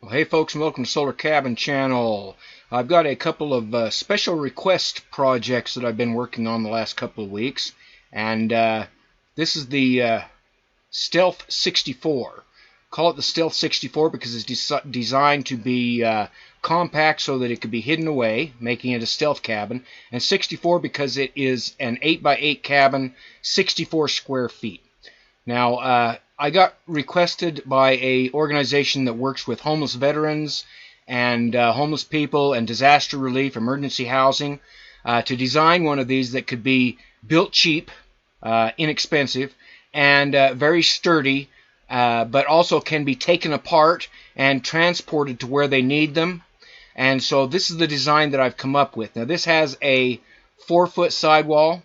Well, hey folks, and welcome to Solar Cabin Channel. I've got a couple of special request projects that I've been working on the last couple of weeks, and this is the Stealth 64. Call it the Stealth 64 because it's designed to be compact so that it could be hidden away, making it a stealth cabin, and 64 because it is an 8x8 cabin, 64 square feet. Now, I got requested by an organization that works with homeless veterans and homeless people and disaster relief, emergency housing, to design one of these that could be built cheap, inexpensive, and very sturdy, but also can be taken apart and transported to where they need them. And so this is the design that I've come up with. Now, this has a 4-foot sidewall.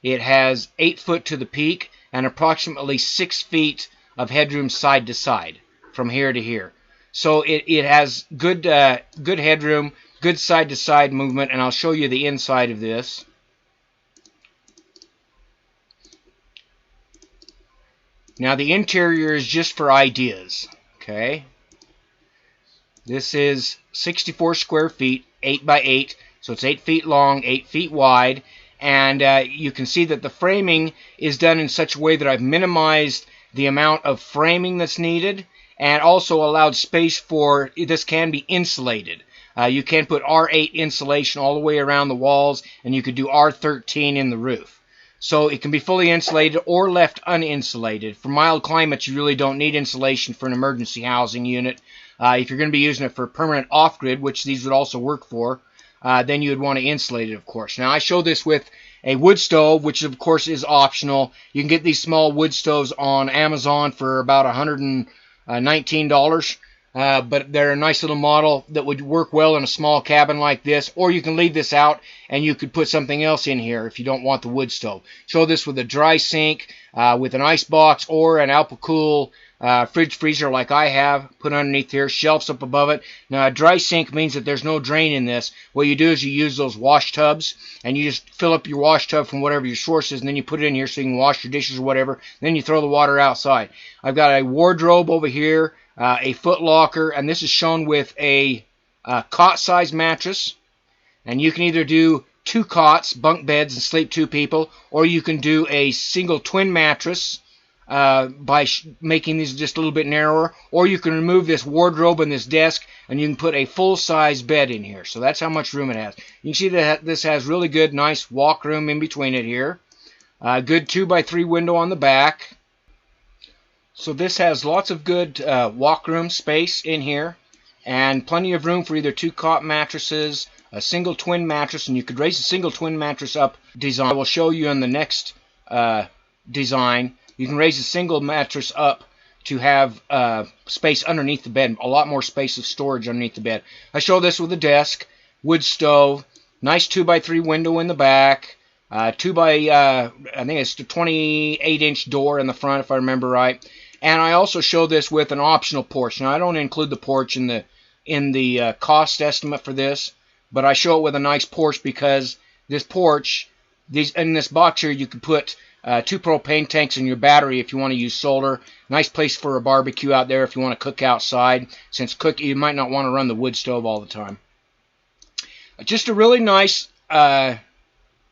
It has 8 foot to the peak, and approximately 6 feet of headroom side to side from here to here. So it has good headroom, good side to side movement, and I'll show you the inside of this. Now the interior is just for ideas, okay? This is 64 square feet, 8x8, so it's 8 feet long, 8 feet wide. And you can see that the framing is done in such a way that I've minimized the amount of framing that's needed and also allowed space for this can be insulated. You can put R8 insulation all the way around the walls, and you could do R13 in the roof. So it can be fully insulated or left uninsulated. For mild climates, you really don't need insulation for an emergency housing unit. If you're going to be using it for permanent off-grid, which these would also work for, then you would want to insulate it, of course. Now, I show this with a wood stove, which, of course, is optional. You can get these small wood stoves on Amazon for about $119, but they're a nice little model that would work well in a small cabin like this, or you can leave this out and you could put something else in here if you don't want the wood stove. Show this with a dry sink, with an ice box, or an Alpacool fridge freezer like I have put underneath here, shelves up above it. Now, a dry sink means that there's no drain in this. What you do is you use those wash tubs, and you just fill up your wash tub from whatever your source is, and then you put it in here so you can wash your dishes or whatever. Then you throw the water outside. I've got a wardrobe over here, a foot locker, and this is shown with a cot-sized mattress. And you can either do 2 cots, bunk beds, and sleep 2 people, or you can do a single twin mattress, by making these just a little bit narrower, or you can remove this wardrobe and this desk and you can put a full-size bed in here. So that's how much room it has. You can see that this has really good, nice walk room in between it here. Good 2x3 window on the back. So this has lots of good walk room space in here, and plenty of room for either 2 cot mattresses, a single twin mattress, and you could raise a single twin mattress up design. I will show you in the next design. You can raise a single mattress up to have space underneath the bed, a lot more space of storage underneath the bed. I show this with a desk, wood stove, nice 2x3 window in the back, I think it's a 28-inch door in the front if I remember right. And I also show this with an optional porch. Now, I don't include the porch in the cost estimate for this, but I show it with a nice porch because this porch, in this box here, you could put 2 propane tanks in your battery if you want to use solar. Nice place for a barbecue out there if you want to cook outside, since you might not want to run the wood stove all the time. Just a really nice,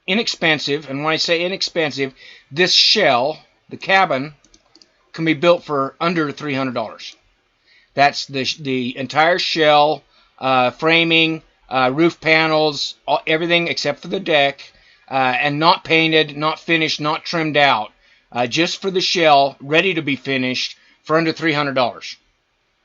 inexpensive, and when I say inexpensive, this shell, the cabin, can be built for under $300. That's the entire shell, framing, roof panels, everything except for the deck. And not painted, not finished, not trimmed out, just for the shell, ready to be finished for under $300.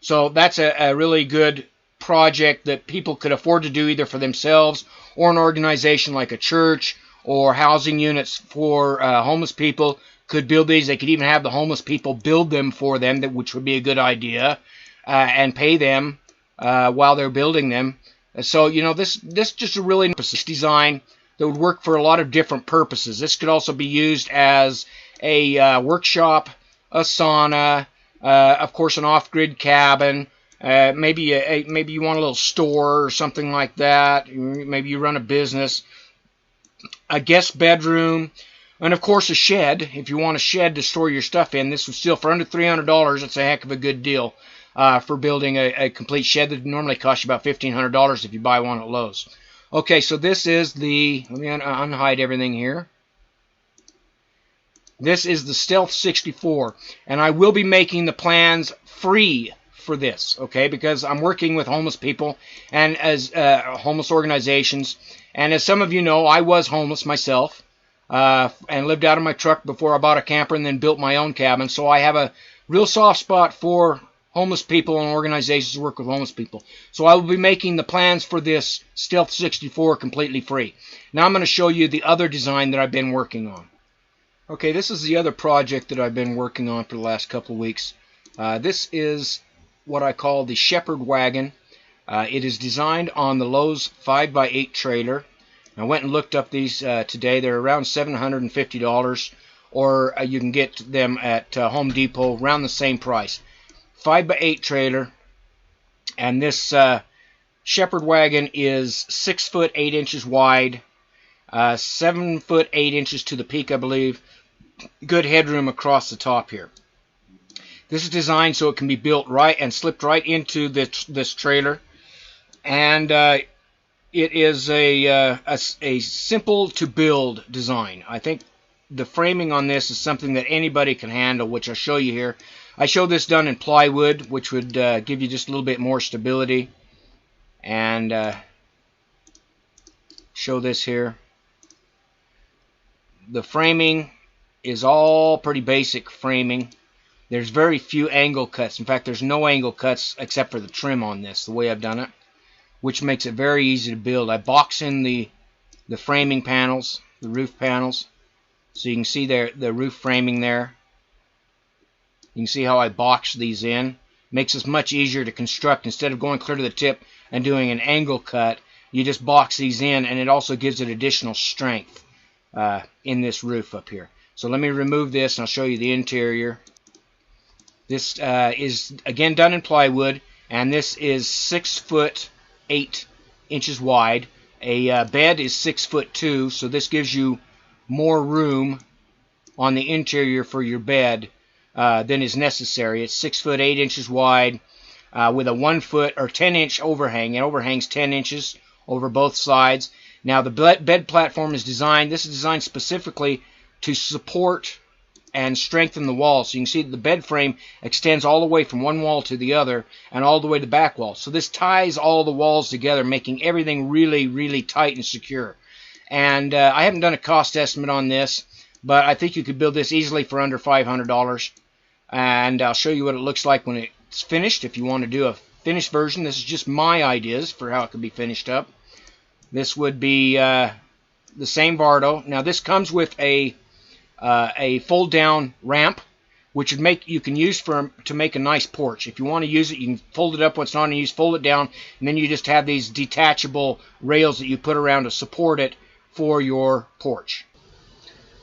So that's a really good project that people could afford to do either for themselves or an organization like a church or housing units for homeless people could build these. They could even have the homeless people build them for them, which would be a good idea, and pay them while they're building them. So, you know, this just a really nice design that would work for a lot of different purposes. This could also be used as a workshop, a sauna, of course an off-grid cabin, maybe you want a little store or something like that. Maybe you run a business, a guest bedroom, and of course a shed. If you want a shed to store your stuff in, this would still, for under $300, it's a heck of a good deal. for building a complete shed that normally costs you about $1,500 if you buy one at Lowe's. Okay, so this is the, let me unhide everything here. This is the Stealth 64, and I will be making the plans free for this, okay, because I'm working with homeless people and as homeless organizations, and as some of you know, I was homeless myself and lived out of my truck before I bought a camper and then built my own cabin, so I have a real soft spot for homeless people and organizations who work with homeless people. So I will be making the plans for this Stealth 64 completely free. Now I'm going to show you the other design that I've been working on. Okay, this is the other project that I've been working on for the last couple of weeks. This is what I call the Shepherd Wagon. It is designed on the Lowe's 5x8 trailer. I went and looked up these today. They're around $750, or you can get them at Home Depot around the same price. 5x8 trailer, and this Shepherd Wagon is 6 foot 8 inches wide, 7 foot 8 inches to the peak, I believe. Good headroom across the top here. This is designed so it can be built right and slipped right into this trailer, and it is a simple to build design. I think the framing on this is something that anybody can handle, which I'll show you here. I show this done in plywood, which would give you just a little bit more stability, and show this here. The framing is all pretty basic framing. There's very few angle cuts. In fact, there's no angle cuts except for the trim on this, the way I've done it, which makes it very easy to build. I box in the framing panels, the roof panels, so you can see there the roof framing there. You can see how I box these in. Makes it much easier to construct. Instead of going clear to the tip and doing an angle cut, you just box these in, and it also gives it additional strength in this roof up here. So let me remove this and I'll show you the interior. This is again done in plywood, and this is 6 foot 8 inches wide. A bed is 6 foot 2, so this gives you more room on the interior for your bed than is necessary. It's 6 foot 8 inches wide with a 1 foot or 10 inch overhang. It overhangs 10 inches over both sides. Now the bed platform is designed. This is designed specifically to support and strengthen the wall. So you can see that the bed frame extends all the way from one wall to the other and all the way to the back wall. So this ties all the walls together, making everything really, really tight and secure. And I haven't done a cost estimate on this, but I think you could build this easily for under $500. And I'll show you what it looks like when it's finished. If you want to do a finished version, this is just my ideas for how it could be finished up. This would be the same Vardo. Now this comes with a fold-down ramp, which you can use to make a nice porch. If you want to use it, you can fold it up when it's not in use, fold it down, and then you just have these detachable rails that you put around to support it for your porch.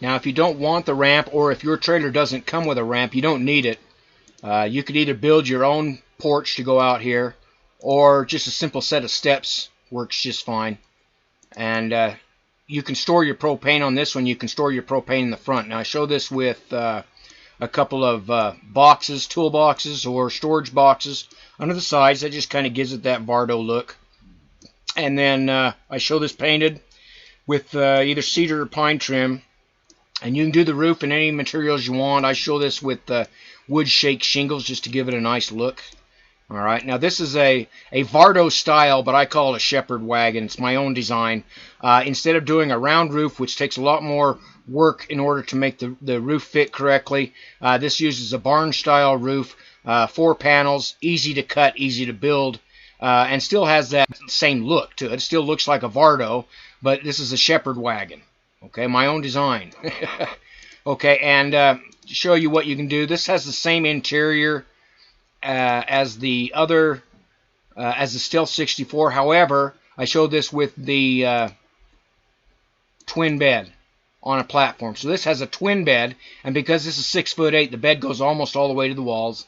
Now, if you don't want the ramp, or if your trailer doesn't come with a ramp, you don't need it. You could either build your own porch to go out here, or just a simple set of steps works just fine. And you can store your propane on this one. You can store your propane in the front. Now I show this with a couple of boxes, toolboxes, or storage boxes under the sides. That just kind of gives it that Vardo look. And then I show this painted with either cedar or pine trim. And you can do the roof in any materials you want. I show this with wood shake shingles just to give it a nice look. All right, now this is a Vardo style, but I call it a Shepherd Wagon. It's my own design. Instead of doing a round roof, which takes a lot more work in order to make the roof fit correctly, this uses a barn style roof, 4 panels, easy to cut, easy to build, and still has that same look to it. It still looks like a Vardo, but this is a Shepherd Wagon. Okay, my own design. Okay, and to show you what you can do, this has the same interior as the other, as the Stealth 64. However, I showed this with the twin bed on a platform. So this has a twin bed, and because this is 6 foot 8, the bed goes almost all the way to the walls.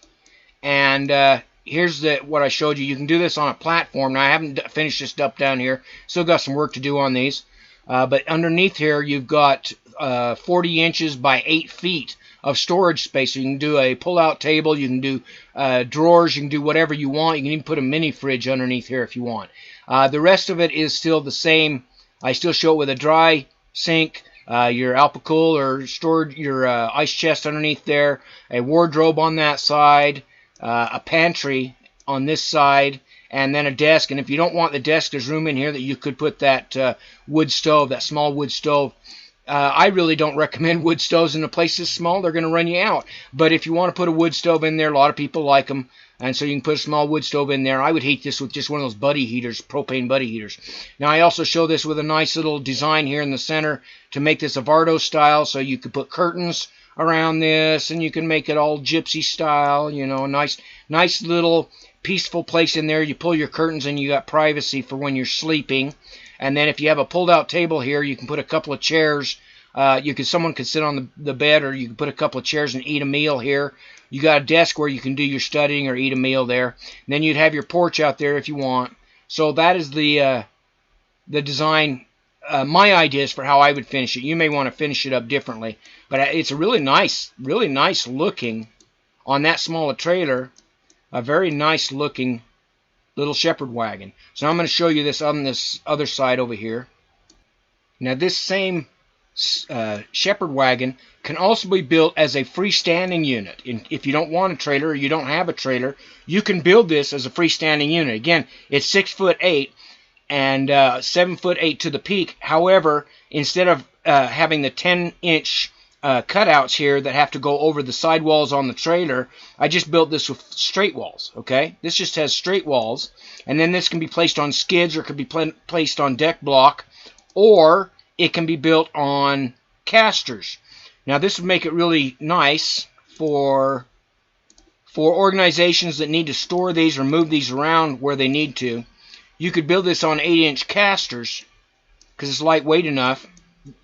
And here's what I showed you. You can do this on a platform. Now I haven't finished this up down here. Still got some work to do on these. But underneath here, you've got 40 inches by 8 feet of storage space. So you can do a pull-out table, you can do drawers, you can do whatever you want. You can even put a mini fridge underneath here if you want. The rest of it is still the same. I still show it with a dry sink, your Alpicool or stored your ice chest underneath there, a wardrobe on that side, a pantry on this side, and then a desk. And if you don't want the desk, there's room in here that you could put that wood stove, that small wood stove. I really don't recommend wood stoves in a place this small. They're going to run you out. But if you want to put a wood stove in there, a lot of people like them. And so you can put a small wood stove in there. I would heat this with just one of those buddy heaters, propane buddy heaters. Now, I also show this with a nice little design here in the center to make this a Vardo style. So you could put curtains around this, and you can make it all gypsy style. You know, nice little peaceful place in there. You pull your curtains and you got privacy for when you're sleeping. And then if you have a pulled-out table here, you can put a couple of chairs. Someone could sit on the bed, or you can put a couple of chairs and eat a meal here. You got a desk where you can do your studying or eat a meal there. And then you'd have your porch out there if you want. So that is the design, my ideas for how I would finish it. You may want to finish it up differently, but it's a really nice looking, on that small a trailer, a very nice looking little shepherd wagon. So now I'm going to show you this on this other side over here. Now this same shepherd wagon can also be built as a freestanding unit. If you don't want a trailer or you don't have a trailer, you can build this as a freestanding unit. Again, it's 6'8" and 7'8" to the peak. However, instead of having the 10-inch cutouts here that have to go over the sidewalls on the trailer, I just built this with straight walls. Okay, this just has straight walls, and then this can be placed on skids, or it could be placed on deck block, or it can be built on casters. Now this would make it really nice for organizations that need to store these or move these around where they need to. You could build this on 8-inch casters because it's lightweight enough.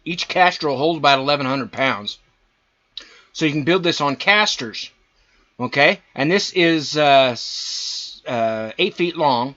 Each caster will hold about 1,100 pounds. So you can build this on casters. Okay, and this is 8 feet long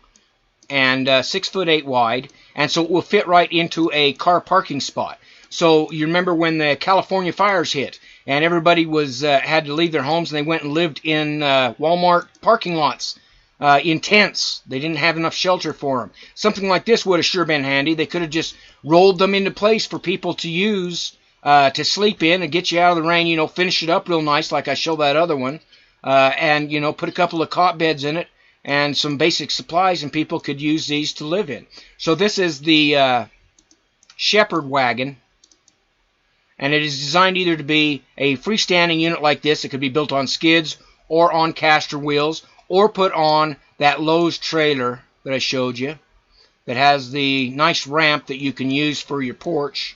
and 6'8" wide, and so it will fit right into a car parking spot. So you remember when the California fires hit, and everybody was had to leave their homes, and they went and lived in Walmart parking lots in tents. They didn't have enough shelter for them. Something like this would have sure been handy. They could have just rolled them into place for people to use to sleep in and get you out of the rain. You know, finish it up real nice, like I showed that other one, and you know, put a couple of cot beds in it and some basic supplies, and people could use these to live in. So this is the shepherd wagon, and it is designed either to be a freestanding unit like this. It could be built on skids or on caster wheels, or put on that Lowe's trailer that I showed you that has the nice ramp that you can use for your porch,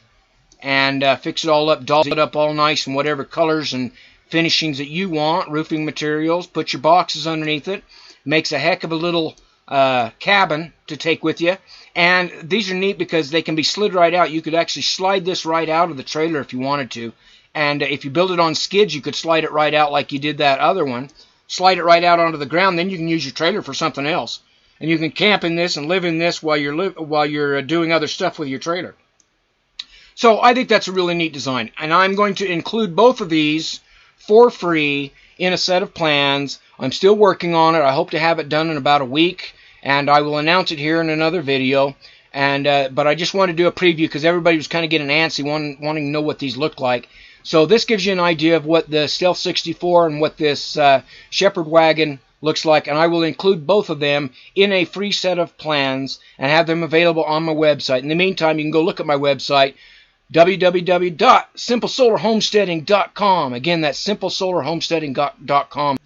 and fix it all up, doll it up all nice in whatever colors and finishings that you want, roofing materials, put your boxes underneath it. Makes a heck of a little cabin to take with you. And these are neat because they can be slid right out. You could actually slide this right out of the trailer if you wanted to. And if you build it on skids, you could slide it right out like you did that other one. Slide it right out onto the ground. Then you can use your trailer for something else. And you can camp in this and live in this while you're doing other stuff with your trailer. So I think that's a really neat design. And I'm going to include both of these for free in a set of plans. I'm still working on it. I hope to have it done in about a week, and I will announce it here in another video. And but I just wanted to do a preview because everybody was kind of getting antsy, wanting to know what these look like. So this gives you an idea of what the Stealth 64 and what this shepherd wagon looks like, and I will include both of them in a free set of plans and have them available on my website. In the meantime, you can go look at my website, www.simplesolarhomesteading.com. Again, that's simplesolarhomesteading.com.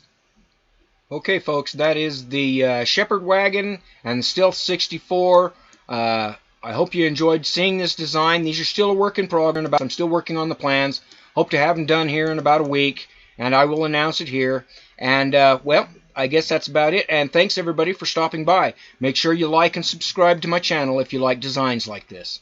Okay, folks, that is the shepherd wagon and Stealth 64. I hope you enjoyed seeing this design. These are still a work in progress. I'm still working on the plans. Hope to have them done here in about a week, and I will announce it here. And, well, I guess that's about it. And thanks, everybody, for stopping by. Make sure you like and subscribe to my channel if you like designs like this.